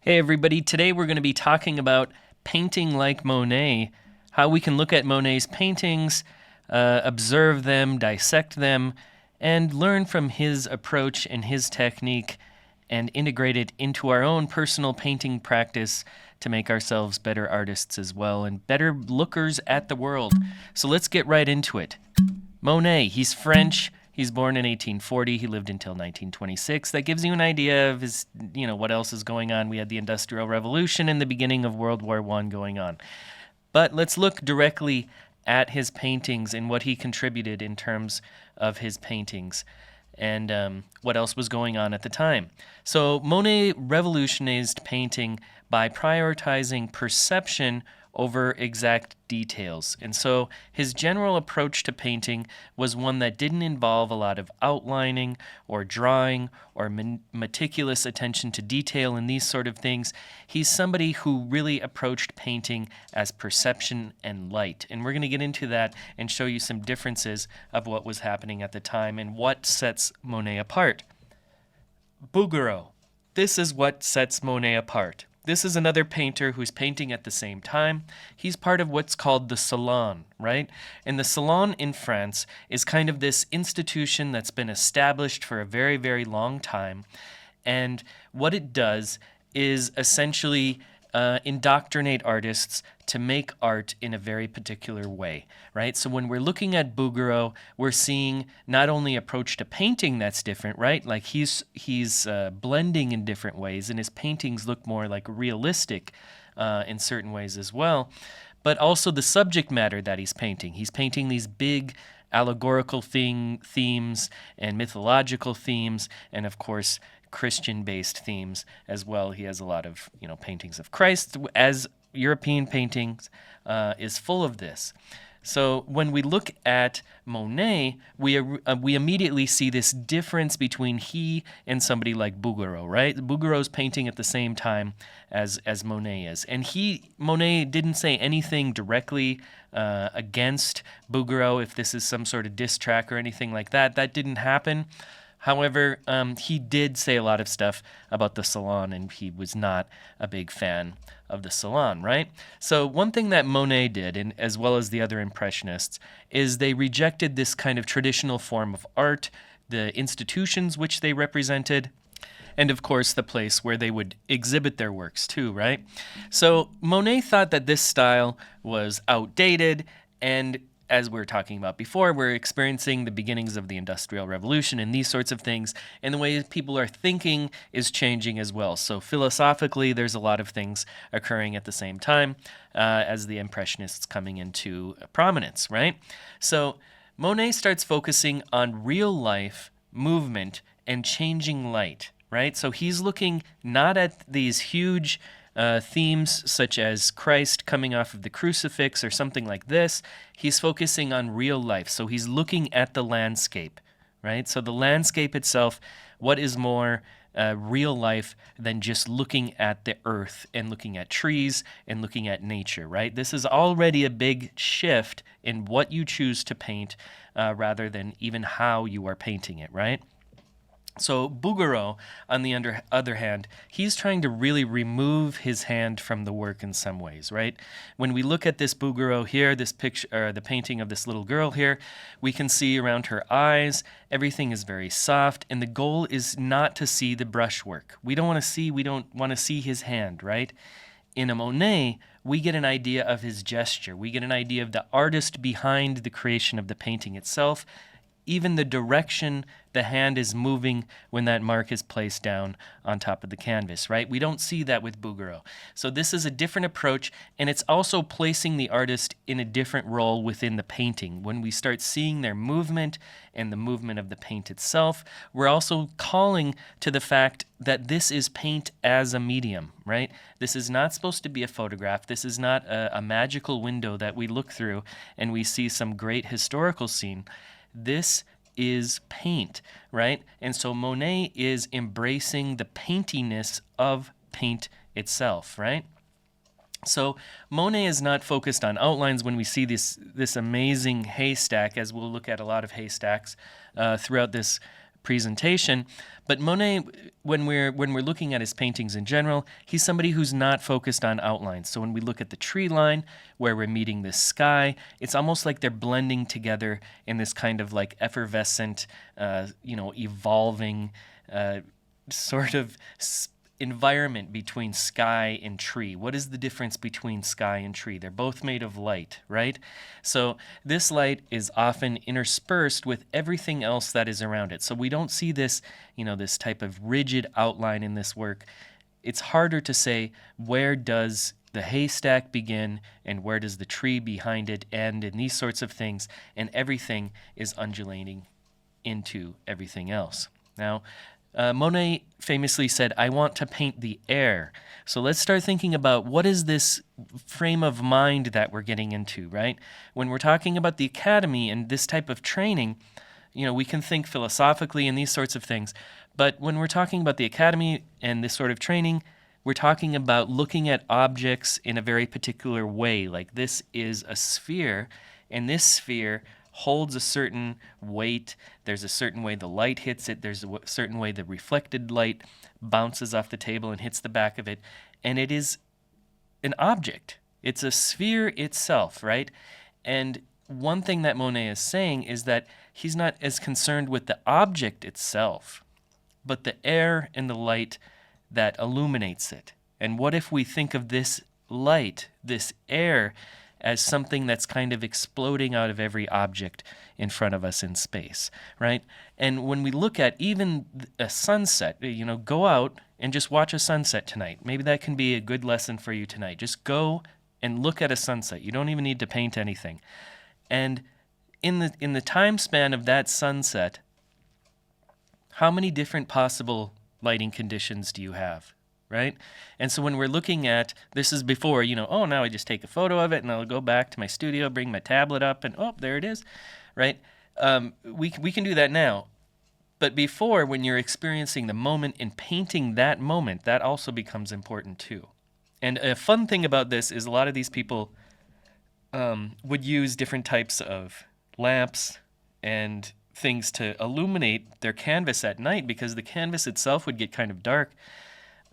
Hey everybody, today we're going to be talking about painting like Monet, how we can look at Monet's paintings, observe them, dissect them, and learn from his approach and his technique and integrate it into our own personal painting practice to make ourselves better artists as well and better lookers at the world. So let's get right into it. Monet, he's French. He's born in 1840. He lived until 1926. That gives you an idea of his, what else is going on. We had the Industrial Revolution and the beginning of World War I going on. But let's look directly at his paintings and what he contributed in terms of his paintings and what else was going on at the time. So Monet revolutionized painting by prioritizing perception over exact details. And so his general approach to painting was one that didn't involve a lot of outlining or drawing or meticulous attention to detail and these sort of things. He's somebody who really approached painting as perception and light. And we're going to get into that and show you some differences of what was happening at the time and what sets Monet apart. Bouguereau. This is what sets Monet apart. This is another painter who's painting at the same time. He's part of what's called the Salon, right? And the Salon in France is kind of this institution that's been established for a very, very long time. And what it does is essentially indoctrinate artists to make art in a very particular way, right? So when we're looking at Bouguereau, we're seeing not only approach to painting that's different, right? Like he's blending in different ways, and his paintings look more like realistic in certain ways as well, but also the subject matter that he's painting. He's painting these big allegorical themes and mythological themes, and of course Christian-based themes as well. He has a lot of paintings of Christ, as European paintings is full of this. So when we look at Monet, we immediately see this difference between he and somebody like Bouguereau, right? Bouguereau's painting at the same time as Monet is. And Monet didn't say anything directly against Bouguereau, if this is some sort of diss track or anything like that. That didn't happen. However, he did say a lot of stuff about the Salon, and he was not a big fan of the Salon, right? So one thing that Monet did, and as well as the other Impressionists, is they rejected this kind of traditional form of art, the institutions which they represented, and of course the place where they would exhibit their works too, right? So Monet thought that this style was outdated, and as we were talking about before, we're experiencing the beginnings of the Industrial Revolution and these sorts of things, and the way people are thinking is changing as well. So philosophically, there's a lot of things occurring at the same time as the Impressionists coming into prominence, right? So Monet starts focusing on real life, movement, and changing light, right? So he's looking not at these huge themes such as Christ coming off of the crucifix or something like this. He's focusing on real life. So he's looking at the landscape, right? So the landscape itself, what is more real life than just looking at the earth and looking at trees and looking at nature, right? This is already a big shift in what you choose to paint rather than even how you are painting it, right? So Bouguereau, on the other hand, he's trying to really remove his hand from the work in some ways, right? When we look at this Bouguereau here, this picture, the painting of this little girl here, we can see around her eyes, everything is very soft, and the goal is not to see the brushwork. We don't want to see his hand, right? In a Monet, we get an idea of his gesture. We get an idea of the artist behind the creation of the painting itself, even the direction the hand is moving when that mark is placed down on top of the canvas, right? We don't see that with Bouguereau. So this is a different approach, and it's also placing the artist in a different role within the painting. When we start seeing their movement and the movement of the paint itself, we're also calling to the fact that this is paint as a medium, right? This is not supposed to be a photograph. This is not a magical window that we look through and we see some great historical scene. This is paint, right? And so Monet is embracing the paintiness of paint itself, right? So Monet is not focused on outlines when we see this amazing haystack, as we'll look at a lot of haystacks throughout this presentation. But Monet, when we're looking at his paintings in general, he's somebody who's not focused on outlines. So when we look at the tree line where we're meeting this sky, it's almost like they're blending together in this kind of like effervescent, evolving sort of environment between sky and tree. What is the difference between sky and tree? They're both made of light, right? So this light is often interspersed with everything else that is around it. So we don't see this, this type of rigid outline in this work. It's harder to say where does the haystack begin and where does the tree behind it end, and these sorts of things, and everything is undulating into everything else. Now, Monet famously said, "I want to paint the air." So let's start thinking about what is this frame of mind that we're getting into, right? When we're talking about the academy and this type of training, we can think philosophically and these sorts of things. But when we're talking about the academy and this sort of training, we're talking about looking at objects in a very particular way. Like this is a sphere, and this sphere holds a certain weight. There's a certain way the light hits it. There's a certain way the reflected light bounces off the table and hits the back of it. And it is an object. It's a sphere itself, right? And one thing that Monet is saying is that he's not as concerned with the object itself, but the air and the light that illuminates it. And what if we think of this light, this air, as something that's kind of exploding out of every object in front of us in space, right? And when we look at even a sunset, go out and just watch a sunset tonight. Maybe that can be a good lesson for you tonight. Just go and look at a sunset. You don't even need to paint anything. And in the time span of that sunset, how many different possible lighting conditions do you have? Right? And so when we're looking at, this is before, now I just take a photo of it and I'll go back to my studio, bring my tablet up and, there it is, right? We can do that now. But before, when you're experiencing the moment and painting that moment, that also becomes important too. And a fun thing about this is a lot of these people would use different types of lamps and things to illuminate their canvas at night because the canvas itself would get kind of dark.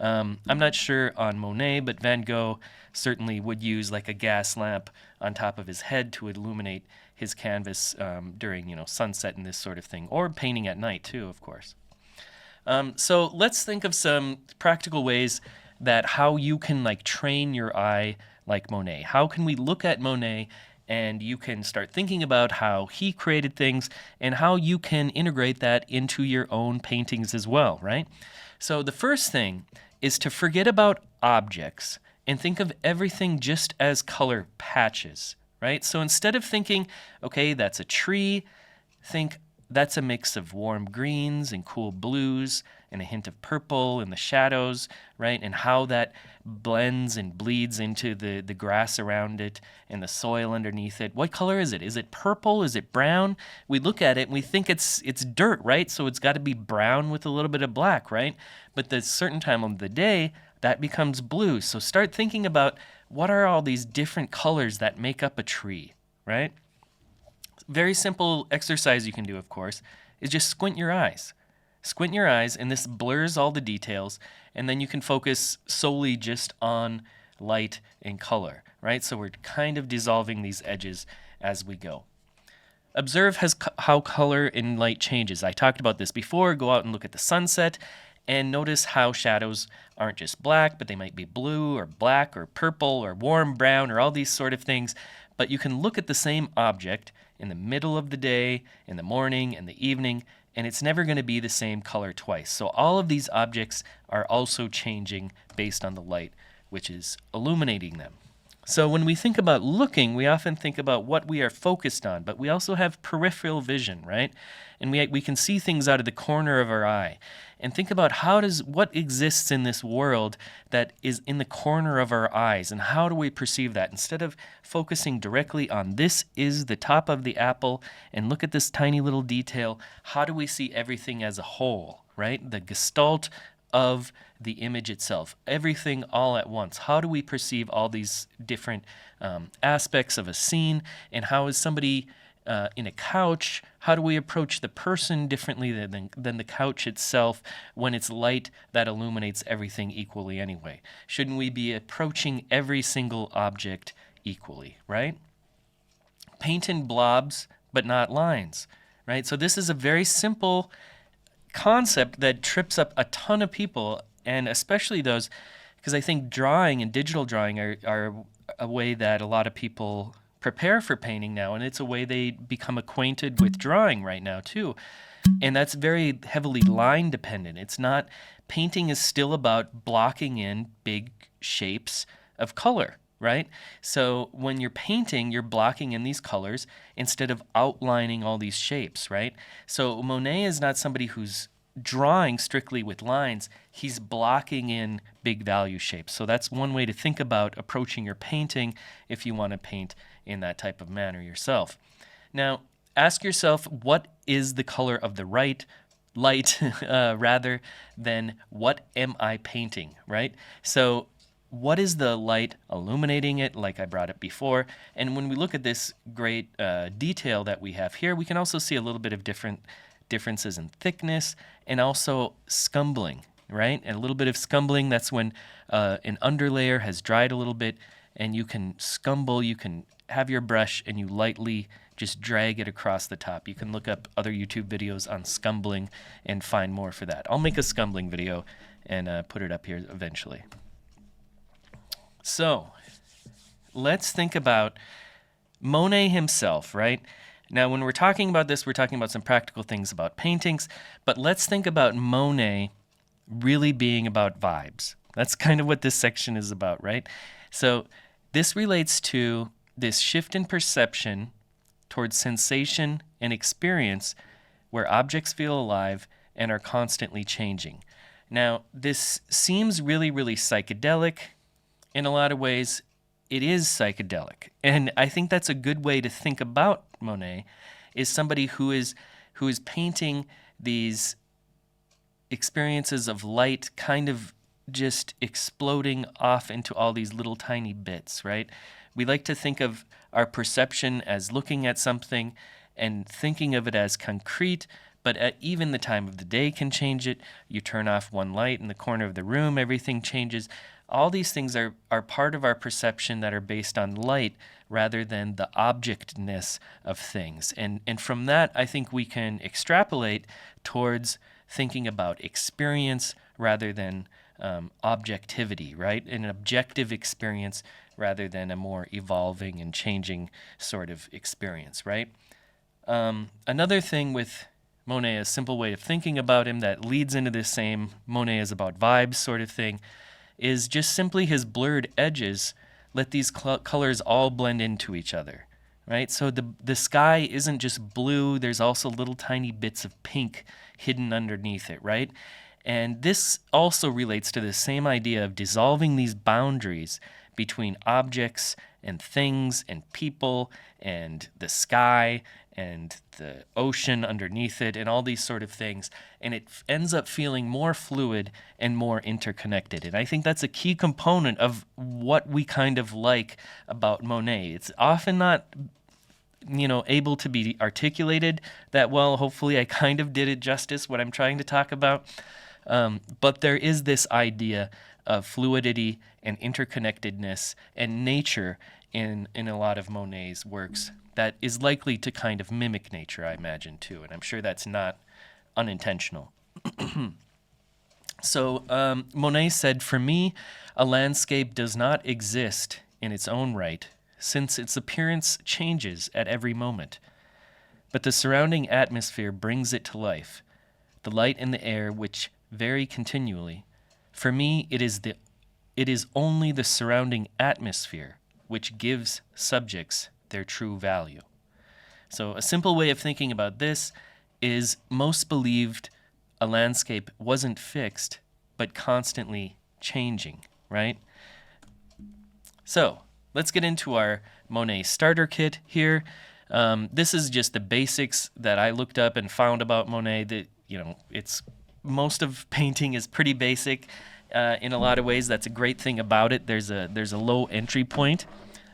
I'm not sure on Monet, but Van Gogh certainly would use like a gas lamp on top of his head to illuminate his canvas during, sunset and this sort of thing, or painting at night too, of course. So let's think of some practical ways that how you can train your eye like Monet. How can we look at Monet and you can start thinking about how he created things and how you can integrate that into your own paintings as well, right? So the first thing is to forget about objects and think of everything just as color patches, right? So instead of thinking, okay, that's a tree, think that's a mix of warm greens and cool blues and a hint of purple in the shadows, right? And how that blends and bleeds into the grass around it and the soil underneath it. What color is it? Is it purple? Is it brown? We look at it and we think it's dirt, right? So it's got to be brown with a little bit of black, right? But at a certain time of the day, that becomes blue. So start thinking about what are all these different colors that make up a tree, right? Very simple exercise you can do, of course, is just squint your eyes. Squint your eyes, and this blurs all the details, and then you can focus solely just on light and color, right? So we're kind of dissolving these edges as we go. Observe how color and light changes. I talked about this before. Go out and look at the sunset, and notice how shadows aren't just black, but they might be blue or black or purple or warm brown or all these sort of things. But you can look at the same object in the middle of the day, in the morning, in the evening, and it's never going to be the same color twice. So all of these objects are also changing based on the light, which is illuminating them. So when we think about looking, we often think about what we are focused on, but we also have peripheral vision, right? And we can see things out of the corner of our eye. And think about what exists in this world that is in the corner of our eyes, and how do we perceive that? Instead of focusing directly on this is the top of the apple and look at this tiny little detail, how do we see everything as a whole, right? The gestalt of the image itself, everything all at once. How do we perceive all these different aspects of a scene, and how is somebody in a couch? How do we approach the person differently than the couch itself when it's light that illuminates everything equally anyway? Shouldn't we be approaching every single object equally, right? Paint in blobs, but not lines, right? So this is a very simple concept that trips up a ton of people, and especially those, because I think drawing and digital drawing are a way that a lot of people prepare for painting now, and it's a way they become acquainted with drawing right now too. And that's very heavily line dependent. It's not, painting is still about blocking in big shapes of color, right? So when you're painting, you're blocking in these colors instead of outlining all these shapes, right? So Monet is not somebody who's drawing strictly with lines. He's blocking in big value shapes. So that's one way to think about approaching your painting if you want to paint in that type of manner yourself. Now, ask yourself, what is the color of the light rather than what am I painting, right? So what is the light illuminating it, like I brought up before? And when we look at this great detail that we have here, we can also see a little bit of differences in thickness and also scumbling, right? And a little bit of scumbling, that's when an underlayer has dried a little bit and you can scumble, you can have your brush and you lightly just drag it across the top. You can look up other YouTube videos on scumbling and find more for that. I'll make a scumbling video and put it up here eventually. So let's think about Monet himself, right? Now, when we're talking about this, we're talking about some practical things about paintings, but let's think about Monet really being about vibes. That's kind of what this section is about, right? So this relates to this shift in perception towards sensation and experience where objects feel alive and are constantly changing. Now, this seems really, really psychedelic. In a lot of ways, it is psychedelic. And I think that's a good way to think about Monet, is somebody who is painting these experiences of light kind of just exploding off into all these little tiny bits, right? We like to think of our perception as looking at something and thinking of it as concrete, but at even the time of the day can change it. You turn off one light in the corner of the room, everything changes. All these things are part of our perception that are based on light rather than the objectness of things. And from that, I think we can extrapolate towards thinking about experience rather than objectivity, right? An objective experience rather than a more evolving and changing sort of experience, right? Another thing with Monet, a simple way of thinking about him that leads into this same Monet is about vibes sort of thing, is just simply his blurred edges let these colors all blend into each other, right? So the sky isn't just blue, there's also little tiny bits of pink hidden underneath it, right? And this also relates to the same idea of dissolving these boundaries between objects and things and people and the sky and the ocean underneath it and all these sort of things. And it ends up feeling more fluid and more interconnected. And I think that's a key component of what we kind of like about Monet. It's often not, able to be articulated that well. Hopefully I kind of did it justice, what I'm trying to talk about. But there is this idea of fluidity and interconnectedness and nature in a lot of Monet's works that is likely to kind of mimic nature, I imagine, too. And I'm sure that's not unintentional. So Monet said, "For me, a landscape does not exist in its own right, since its appearance changes at every moment. But the surrounding atmosphere brings it to life, the light and the air which vary continually. For me, it is only the surrounding atmosphere which gives subjects their true value." So a simple way of thinking about this is most believed a landscape wasn't fixed, but constantly changing, right? So let's get into our Monet starter kit here. This is just the basics that I looked up and found about Monet. That it's most of painting is pretty basic in a lot of ways. That's a great thing about it. There's a low entry point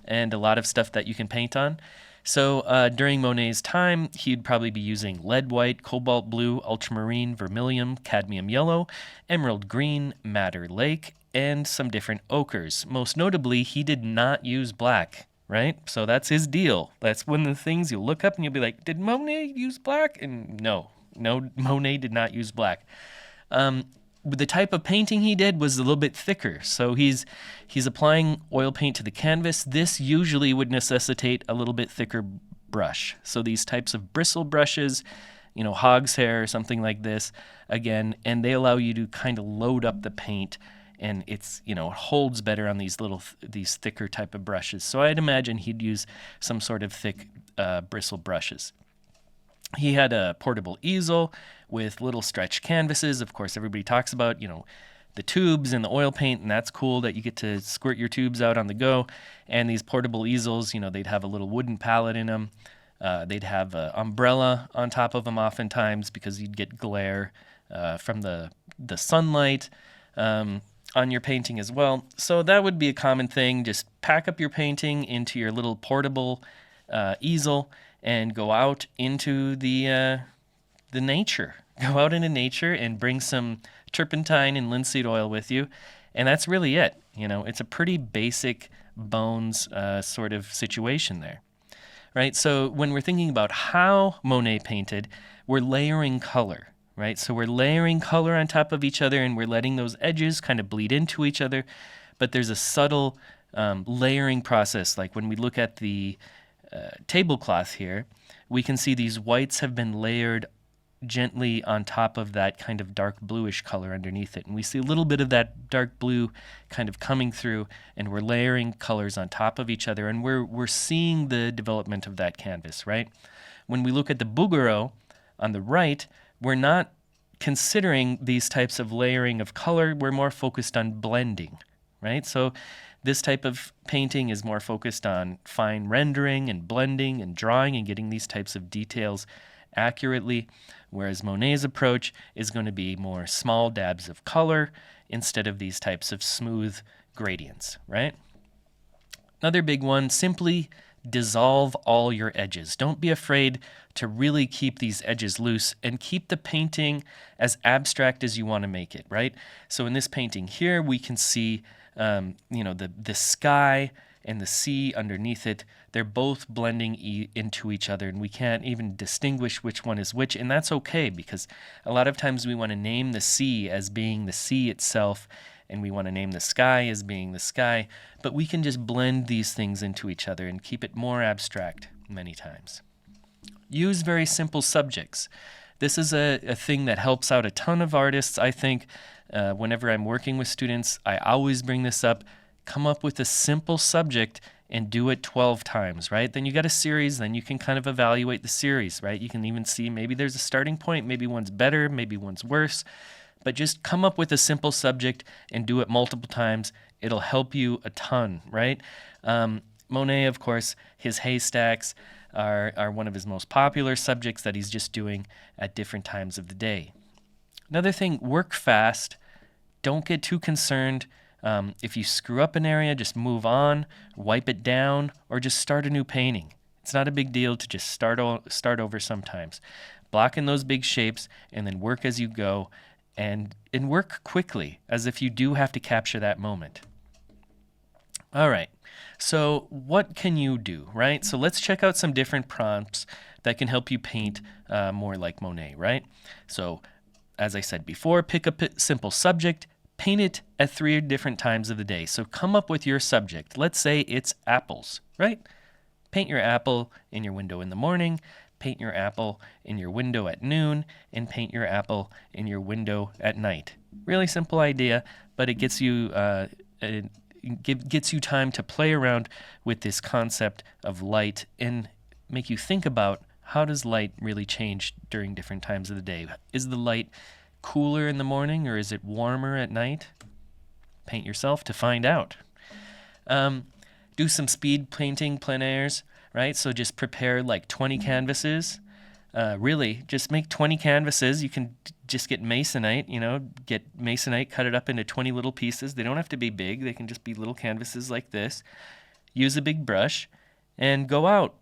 and a lot of stuff that you can paint on. So during Monet's time, he'd probably be using lead white, cobalt blue, ultramarine, vermilion, cadmium yellow, emerald green, madder lake, and some different ochres. Most notably, he did not use black, right? So that's his deal. That's one of the things you'll look up and you'll be like, did Monet use black? And no, Monet did not use black. The type of painting he did was a little bit thicker. So he's applying oil paint to the canvas. This usually would necessitate a little bit thicker brush. So these types of bristle brushes, hog's hair or something like this, again, and they allow you to kind of load up the paint, and it holds better on these thicker type of brushes. So I'd imagine he'd use some sort of thick bristle brushes. He had a portable easel with little stretched canvases. Of course, everybody talks about, the tubes and the oil paint, and that's cool that you get to squirt your tubes out on the go. And these portable easels, they'd have a little wooden pallet in them. They'd have an umbrella on top of them oftentimes because you'd get glare from the sunlight on your painting as well. So that would be a common thing. Just pack up your painting into your little portable easel and go out into the nature. Go out into nature and bring some turpentine and linseed oil with you, and that's really it. It's a pretty basic bones sort of situation there, right? So when we're thinking about how Monet painted, we're layering color, right? So we're layering color on top of each other, and we're letting those edges kind of bleed into each other, but there's a subtle layering process. Like when we look at the tablecloth here, we can see these whites have been layered gently on top of that kind of dark bluish color underneath it. And we see a little bit of that dark blue kind of coming through, and we're layering colors on top of each other, and we're seeing the development of that canvas, right? When we look at the Bouguereau on the right, we're not considering these types of layering of color. We're more focused on blending, right? So this type of painting is more focused on fine rendering and blending and drawing and getting these types of details accurately, whereas Monet's approach is going to be more small dabs of color instead of these types of smooth gradients, right? Another big one, simply dissolve all your edges. Don't be afraid to really keep these edges loose and keep the painting as abstract as you want to make it, right? So in this painting here, we can see the sky and the sea underneath it. They're both blending into each other, and we can't even distinguish which one is which, and that's okay, because a lot of times we want to name the sea as being the sea itself, and we want to name the sky as being the sky, but we can just blend these things into each other and keep it more abstract many times. Use very simple subjects. This is a thing that helps out a ton of artists, I think. Whenever I'm working with students, I always bring this up. Come up with a simple subject and do it 12 times, right? Then you got a series, then you can kind of evaluate the series, right? You can even see maybe there's a starting point, maybe one's better, maybe one's worse, but just come up with a simple subject and do it multiple times. It'll help you a ton, right? Monet, of course, his haystacks are one of his most popular subjects that he's just doing at different times of the day. Another thing, work fast. Don't get too concerned. If you screw up an area, just move on, wipe it down, or just start a new painting. It's not a big deal to just start over sometimes. Block in those big shapes and then work as you go, and work quickly, as if you do have to capture that moment. All right, so what can you do, right? So let's check out some different prompts that can help you paint more like Monet, right? So as I said before, pick a simple subject, paint it at 3 different times of the day. So come up with your subject. Let's say it's apples, right? Paint your apple in your window in the morning, paint your apple in your window at noon, and paint your apple in your window at night. Really simple idea, but it gets you gets you time to play around with this concept of light and make you think about, how does light really change during different times of the day? Is the light cooler in the morning, or is it warmer at night? Paint yourself to find out. Do some speed painting plein airs, right? So just prepare like 20 canvases. Really, just make 20 canvases. You can just get masonite, get masonite, cut it up into 20 little pieces. They don't have to be big. They can just be little canvases like this. Use a big brush and go out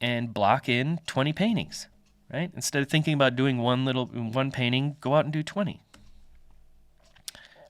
and block in 20 paintings, right? Instead of thinking about doing one painting, go out and do 20.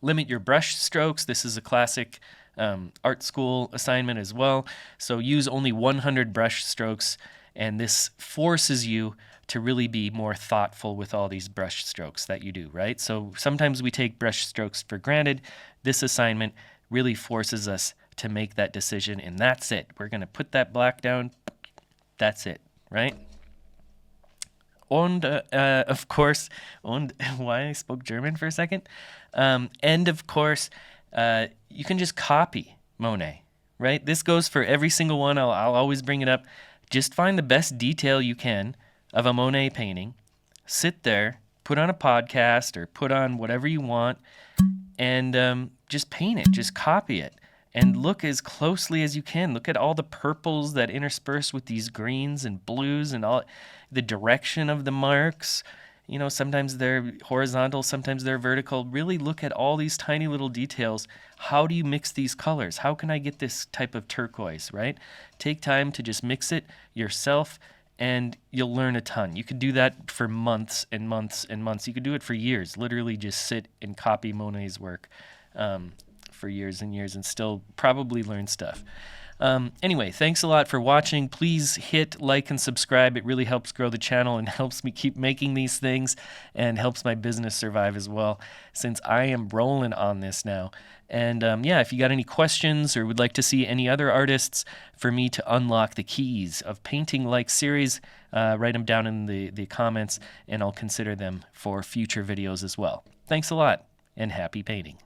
Limit your brush strokes. This is a classic art school assignment as well. So use only 100 brush strokes, and this forces you to really be more thoughtful with all these brush strokes that you do, right? So sometimes we take brush strokes for granted. This assignment really forces us to make that decision, and that's it. We're going to put that black down. That's it, right? And of course, and why I spoke German for a second. And of course, you can just copy Monet, right? This goes for every single one. I'll always bring it up. Just find the best detail you can of a Monet painting. Sit there, put on a podcast or put on whatever you want, and just paint it. Just copy it. And look as closely as you can. Look at all the purples that intersperse with these greens and blues and all the direction of the marks. You know, sometimes they're horizontal, sometimes they're vertical. Really look at all these tiny little details. How do you mix these colors? How can I get this type of turquoise, right? Take time to just mix it yourself, and you'll learn a ton. You could do that for months and months and months. You could do it for years. Literally just sit and copy Monet's work for years and years and still probably learn stuff. Anyway, thanks a lot for watching. Please hit like and subscribe. It really helps grow the channel and helps me keep making these things and helps my business survive as well, since I am rolling on this now. And yeah, if you got any questions or would like to see any other artists for me to unlock the keys of painting like series, write them down in the comments and I'll consider them for future videos as well. Thanks a lot and happy painting.